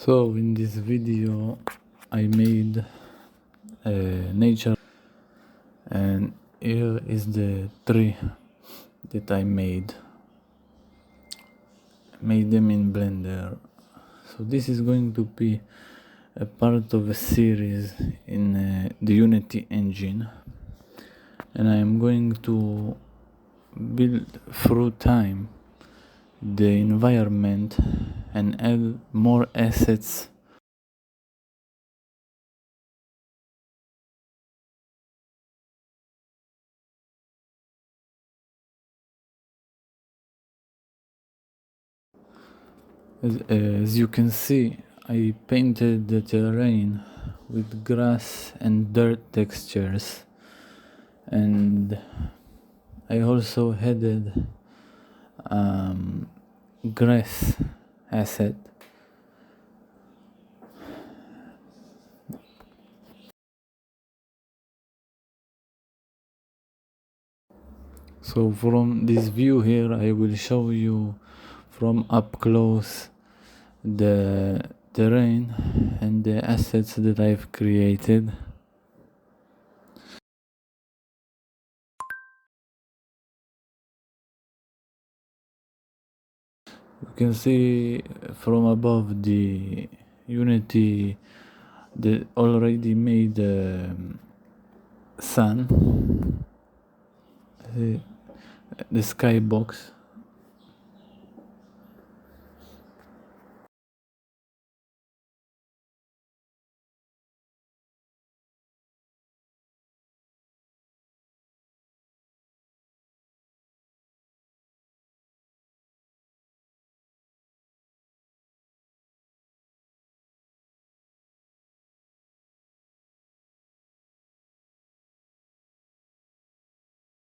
So in this video I made nature, and here is the tree that I made them in Blender. So this is going to be a part of a series in the Unity engine, and I am going to build through time the environment and add more assets as you can see. I painted the terrain with grass and dirt textures, and I also added grass asset. So from this view here, I will show you from up close the terrain and the assets that I've created. You can see from above the Unity that already made sun, the skybox.